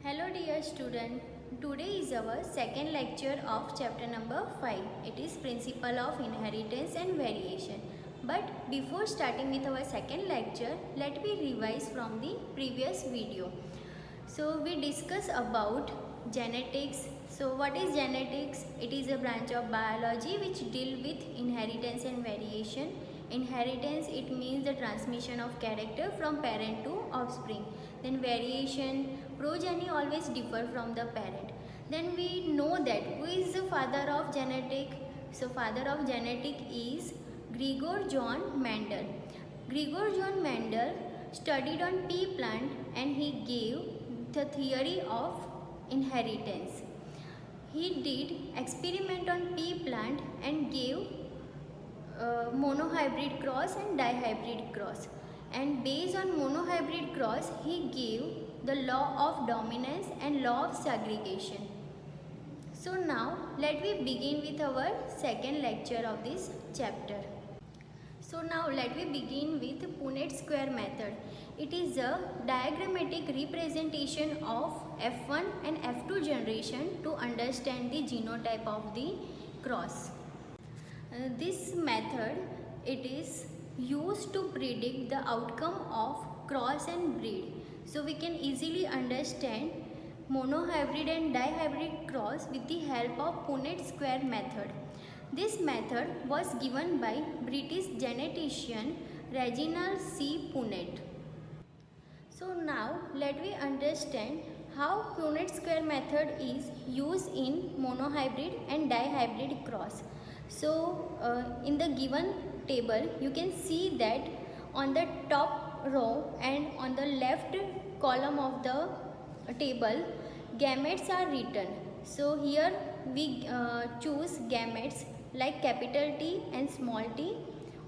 Hello dear student, today is our second lecture of chapter number 5. It is Principle of Inheritance and Variation. But before starting with our second lecture, let me revise from the previous video. So we discuss about genetics. So what is genetics? It is a branch of biology which deal with inheritance and variation. Inheritance, it means the transmission of character from parent to offspring. Then variation, progeny always differ from the parent. Then we know that who is the father of genetic? So father of genetic is Gregor John Mendel. Gregor John Mendel studied on pea plant and he gave the theory of inheritance. He did experiment on pea plant and gave monohybrid cross and dihybrid cross, and based on monohybrid cross he gave the law of dominance and law of segregation. So now let me begin with our second lecture of this chapter. So now let me begin with Punnett square method. It is a diagrammatic representation of F1 and F2 generation to understand the genotype of the cross. This method, it is used to predict the outcome of cross and breed. So we can easily understand monohybrid and dihybrid cross with the help of Punnett square method. This method was given by British genetician Reginald C. Punnett. So now let me understand how Punnett square method is used in monohybrid and dihybrid cross. So in the given table you can see that on the top row and on the left column of the table gametes are written. So here we choose gametes like capital T and small t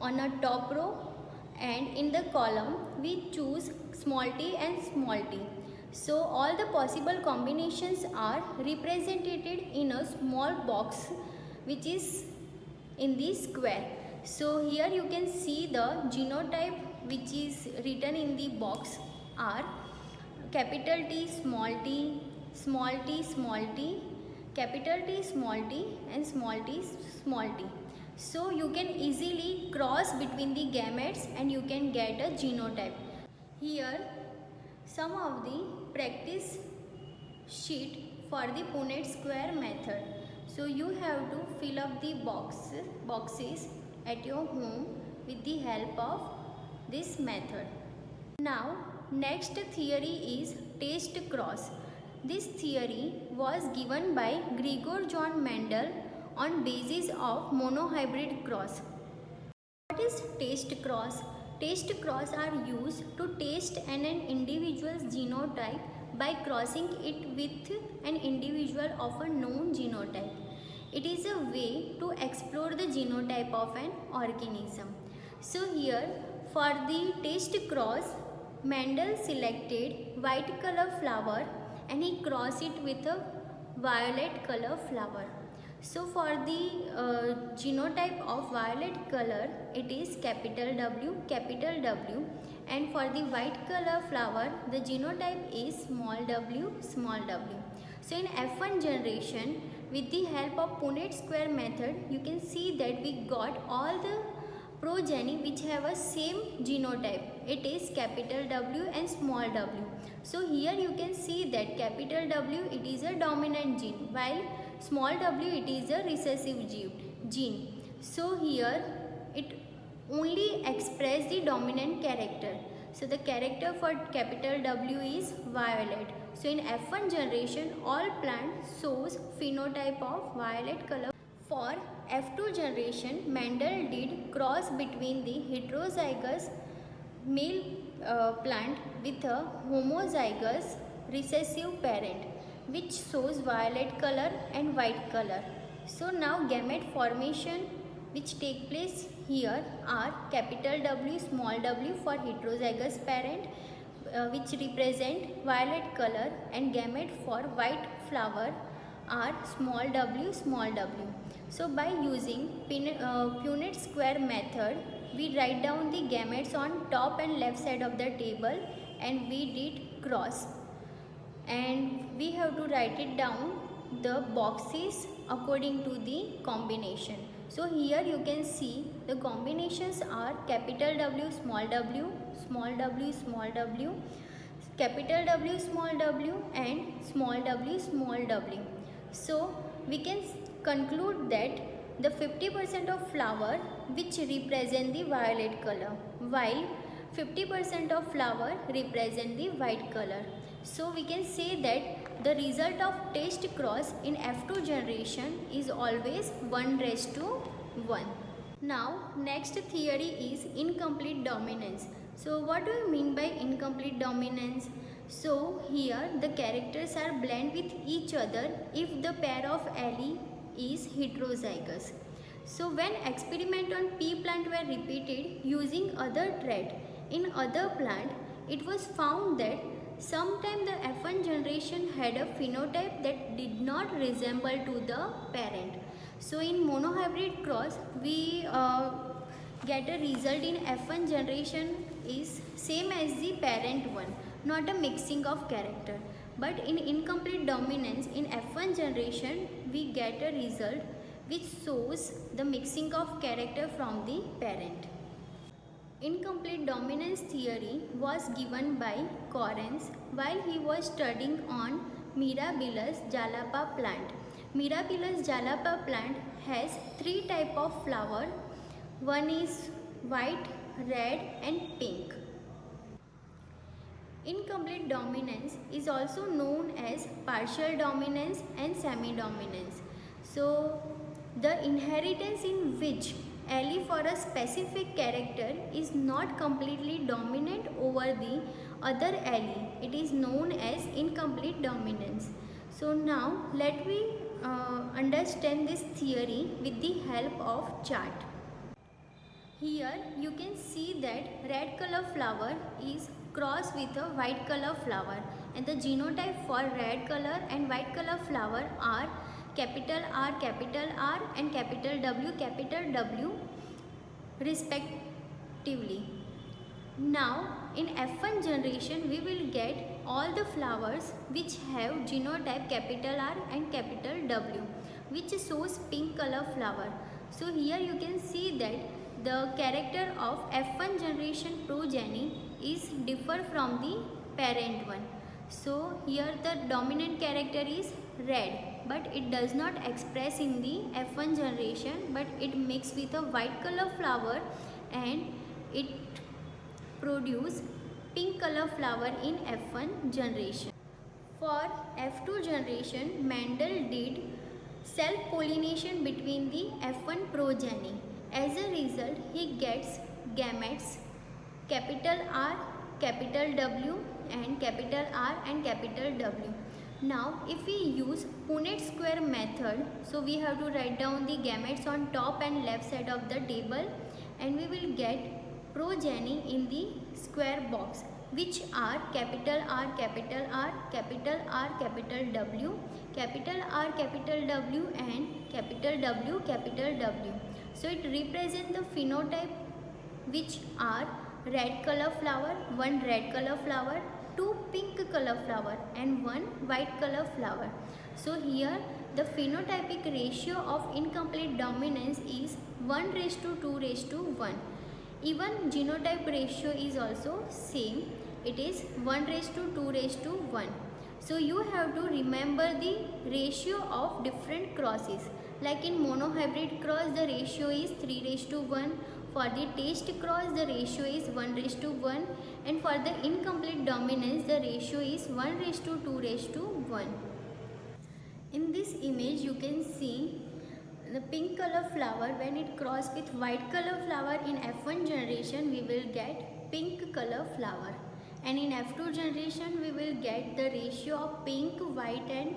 on a top row, and in the column we choose small t and small t. So all the possible combinations are represented in a small box which is in the square. So here you can see the genotype which is written in the box are capital T, small t, small t, small t, capital T, small t and small t, small t. So you can easily cross between the gametes and you can get a genotype. Here some of the practice sheet for the Punnett square method. So you have to fill up the boxes at your home with the help of this method. Now next theory is test cross. This theory was given by Gregor John Mendel on basis of monohybrid cross. What is test cross? Test cross are used to test an individual's genotype by crossing it with an individual of a known genotype. It is a way to explore the genotype of an organism. So here for the test cross, Mendel selected white color flower and he crossed it with a violet color flower. So for the genotype of violet color, it is capital W, and for the white color flower, the genotype is small w. So in F1 generation, with the help of Punnett square method, you can see that we got all the progeny which have a same genotype. It is capital W and small w. So here you can see that capital W, it is a dominant gene, while small w, it is a recessive gene. So here it only express the dominant character. So the character for capital W is violet. So in F1 generation, all plants shows phenotype of violet color. For F2 generation, Mendel did cross between the heterozygous male plant with a homozygous recessive parent, which shows violet color and white color. So now gamete formation which take place here are capital W, small w for heterozygous parent, which represent violet color, and gamete for white flower are small w. So by using Punnett square method, we write down the gametes on top and left side of the table and we did cross. and we have to write it down the boxes according to the combination. So here you can see the combinations are capital W, small w, small w, small w, capital W, small w, and small w, small w. So we can conclude that the 50% of flower which represent the violet color, while 50% of flower represent the white color. So we can say that the result of test cross in F2 generation is always 1:1. Now next theory is incomplete dominance. So what do you mean by incomplete dominance? So here the characters are blend with each other if the pair of allele is heterozygous. So when experiment on pea plant were repeated using other trait in other plant, it was found that sometimes the F1 generation had a phenotype that did not resemble to the parent. So in monohybrid cross, we get a result in F1 generation is same as the parent one, not a mixing of character. But in incomplete dominance in F1 generation, we get a result which shows the mixing of character from the parent. Incomplete dominance theory was given by Correns while he was studying on Mirabilis jalapa plant. Mirabilis jalapa plant has three types of flower. One is white, red and pink. Incomplete dominance is also known as partial dominance and semi-dominance. So, the inheritance in which allele for a specific character is not completely dominant over the other allele. It is known as incomplete dominance. So, now let me understand this theory with the help of chart. Here you can see that red color flower is crossed with a white color flower, and the genotype for red color and white color flower are capital R and capital W respectively. Now in F1 generation we will get all the flowers which have genotype capital R and capital W, which shows pink color flower. So here you can see that the character of F1 generation progeny is differ from the parent one. So here the dominant character is red, but it does not express in the F1 generation, but it mixes with a white color flower and it produce pink color flower in F1 generation. For F2 generation, Mendel did self-pollination between the F1 progeny. As a result, he gets gametes capital R, capital W and capital R and capital W. Now if we use Punnett square method, so we have to write down the gametes on top and left side of the table, and we will get progeny in the square box, which are capital R, capital R, capital R, capital W, capital R, capital W and capital W, capital W. So it represents the phenotype which are red color flower, one red color flower, two pink color flower and one white color flower. So here the phenotypic ratio of incomplete dominance is 1:2:1. Even genotype ratio is also same. It is 1:2:1. So you have to remember the ratio of different crosses. Like in monohybrid cross, the ratio is 3:1. For the test cross, the ratio is 1:1. And for the incomplete dominance, the ratio is 1:2:1. In this image, you can see the pink color flower. When it cross with white color flower in F1 generation, we will get pink color flower. And in F2 generation, we will get the ratio of pink, white and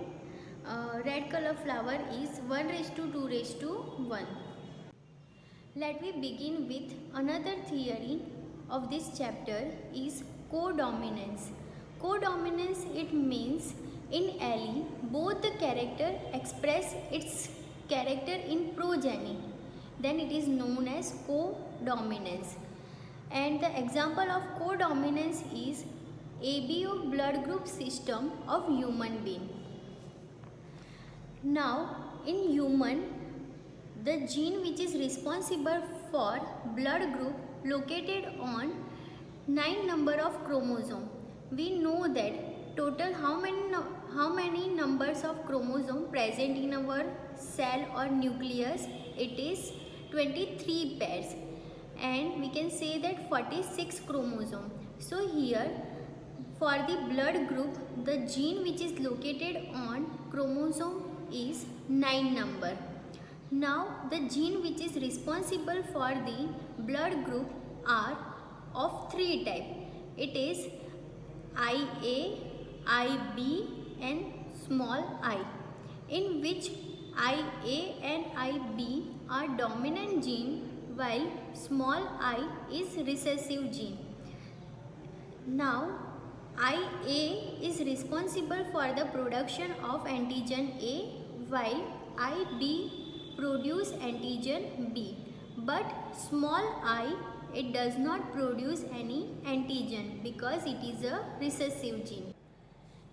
red color flower is 1:2:1. Let me begin with another theory of this chapter is codominance. Codominance, it means in allele both the character express its character in progeny. Then it is known as codominance. And the example of codominance is ABO blood group system of human being. Now, in human, the gene which is responsible for blood group located on 9 number of chromosome. We know that total how many numbers of chromosome present in our cell or nucleus. It is 23 pairs, and we can say that 46 chromosome. So here, for the blood group, the gene which is located on chromosome is 9 number. Now the gene which is responsible for the blood group are of 3 type. It is IA, IB and small I, in which IA and IB are dominant gene while small I is recessive gene. Now IA is responsible for the production of antigen A while IB produce antigen B, but small I, it does not produce any antigen because it is a recessive gene.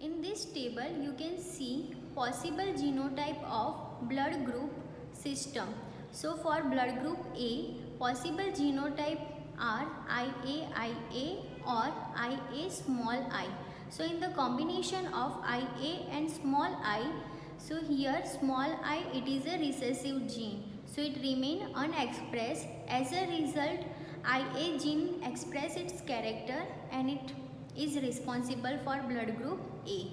In this table you can see possible genotype of blood group system. So for blood group A, possible genotype are IA or IA small I. So in the combination of IA and small I, so here small I, it is a recessive gene, so it remain unexpressed. As a result, IA gene express its character and it is responsible for blood group A.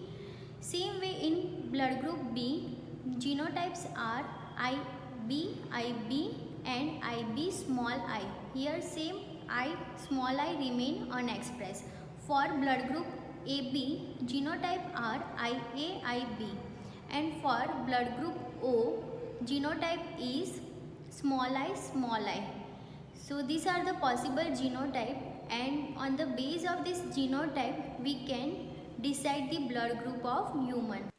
Same way in blood group B, genotypes are IB and IB small I. Here same I small I remain unexpressed. For blood group AB, genotype are IB, and for blood group O, genotype is small I. So these are the possible genotype, and on the base of this genotype we can decide the blood group of human.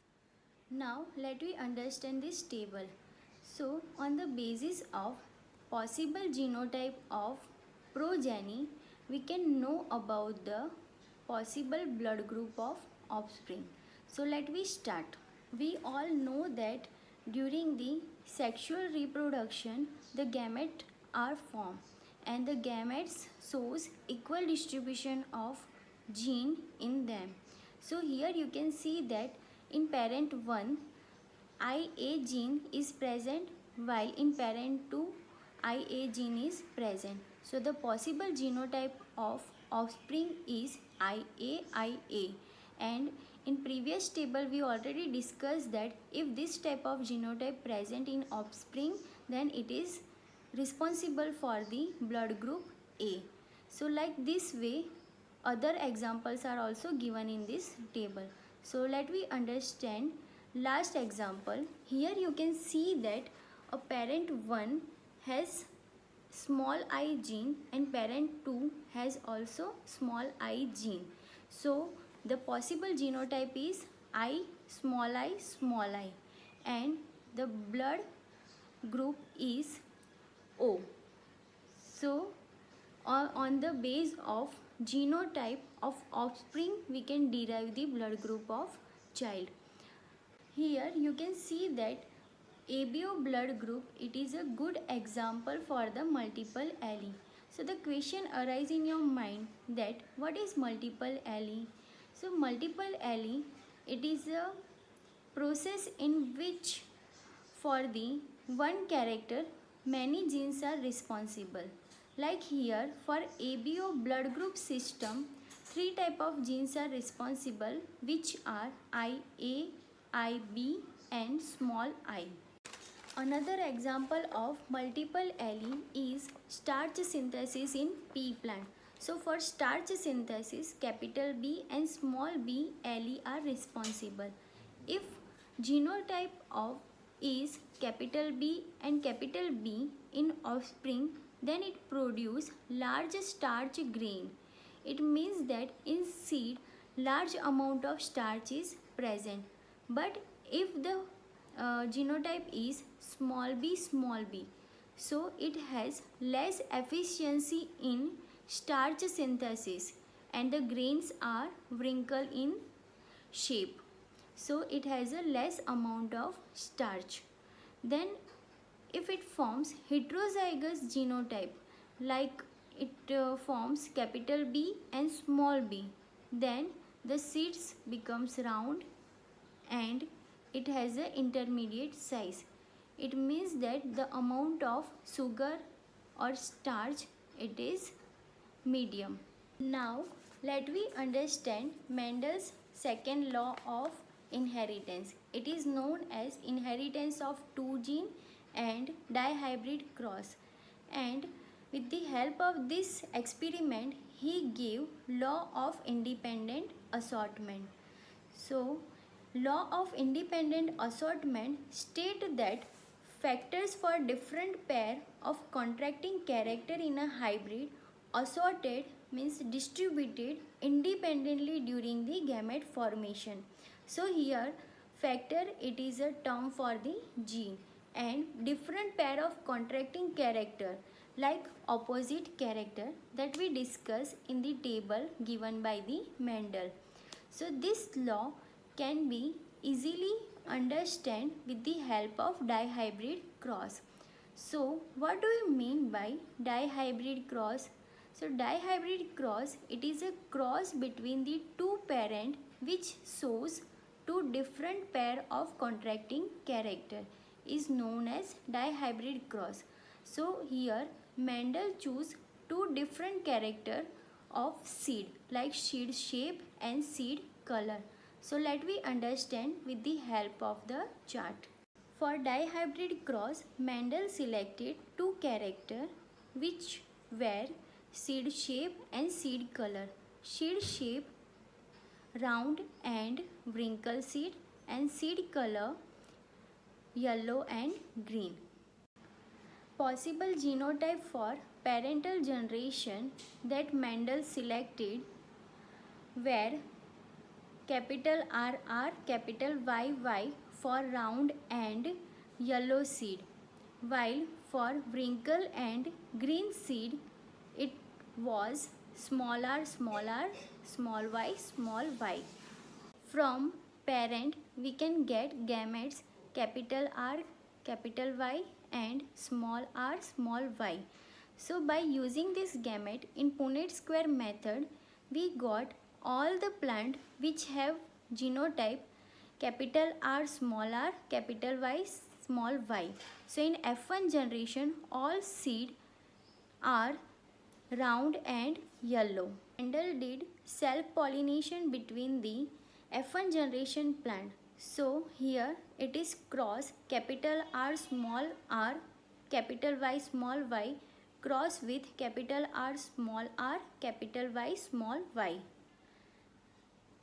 Now let me understand this table. So on the basis of possible genotype of progeny, we can know about the possible blood group of offspring. So let me start. We all know that during the sexual reproduction, the gametes are formed and the gametes shows equal distribution of gene in them. So here you can see that in parent 1, IA gene is present, while in parent 2, IA gene is present. So the possible genotype of offspring is IA. And in previous table we already discussed that if this type of genotype present in offspring, then it is responsible for the blood group A. So like this way, other examples are also given in this table. So let me understand last example. Here you can see that a parent 1 has small I gene and parent 2 has also small I gene. So the possible genotype is I, and the blood group is O. So on the base of genotype of offspring, we can derive the blood group of child. Here you can see that ABO blood group, it is a good example for the multiple allele. So the question arises in your mind that what is multiple allele? So multiple allele, it is a process in which for the one character many genes are responsible. Like here for ABO blood group system, 3 type of genes are responsible, which are IA, IB and small I. Another example of multiple allele is starch synthesis in pea plant. So for starch synthesis, capital B and small b allele are responsible. If genotype of is capital B and capital B in offspring, then it produce large starch grain. It means that in seed large amount of starch is present. But if the genotype is small b, so it has less efficiency in starch synthesis and the grains are wrinkled in shape. So it has a less amount of starch. Then if it forms heterozygous genotype, like it forms capital B and small b, then the seeds becomes round and it has an intermediate size. It means that the amount of sugar or starch, it is medium. Now let we understand Mendel's second law of inheritance. It is known as inheritance of two gene and dihybrid cross, and with the help of this experiment he gave law of independent assortment. So law of independent assortment state that factors for different pair of contracting character in a hybrid assorted means distributed independently during the gamete formation. So here factor, it is a term for the gene, and different pair of contracting character like opposite character that we discuss in the table given by the Mendel. So this law can be easily understand with the help of dihybrid cross. So what do you mean by dihybrid cross? So dihybrid cross, it is a cross between the two parent which shows two different pair of contracting character is known as dihybrid cross. So here Mendel choose two different character of seed like seed shape and seed color. So let we understand with the help of the chart. For dihybrid cross, Mendel selected two character which were seed shape and seed color. Seed shape round and wrinkle seed, and seed color yellow and green. Possible genotype for parental generation that Mendel selected were capital RR, capital YY for round and yellow seed, while for wrinkle and green seed it was small r, small y, small y. From parent we can get gametes capital R, capital Y and small r, small y. So by using this gamete in Punnett square method, we got all the plant which have genotype capital R, capital Y, small y. So in F1 generation all seed are round and yellow. Mendel did self-pollination between the F1 generation plant. So here it is cross capital R, capital Y, small y cross with capital R, capital Y, small y.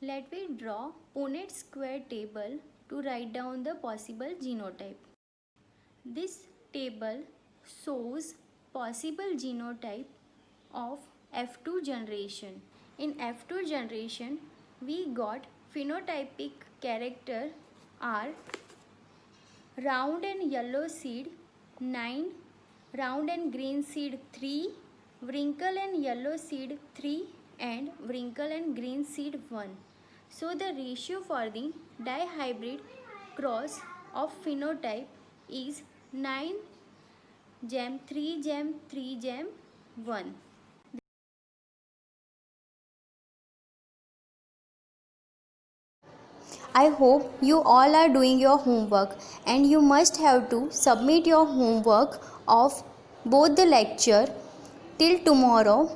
Let me draw Punnett square table to write down the possible genotype. This table shows possible genotype of F2 generation. In F2 generation, we got phenotypic character are round and yellow seed 9, round and green seed 3, wrinkle and yellow seed 3 and wrinkle and green seed 1. So the ratio for the dihybrid cross of phenotype is 9:3:3:1. I hope you all are doing your homework, and you must have to submit your homework of both the lecture till tomorrow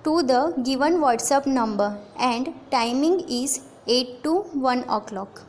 to the given WhatsApp number, and timing is 8 to 1 o'clock.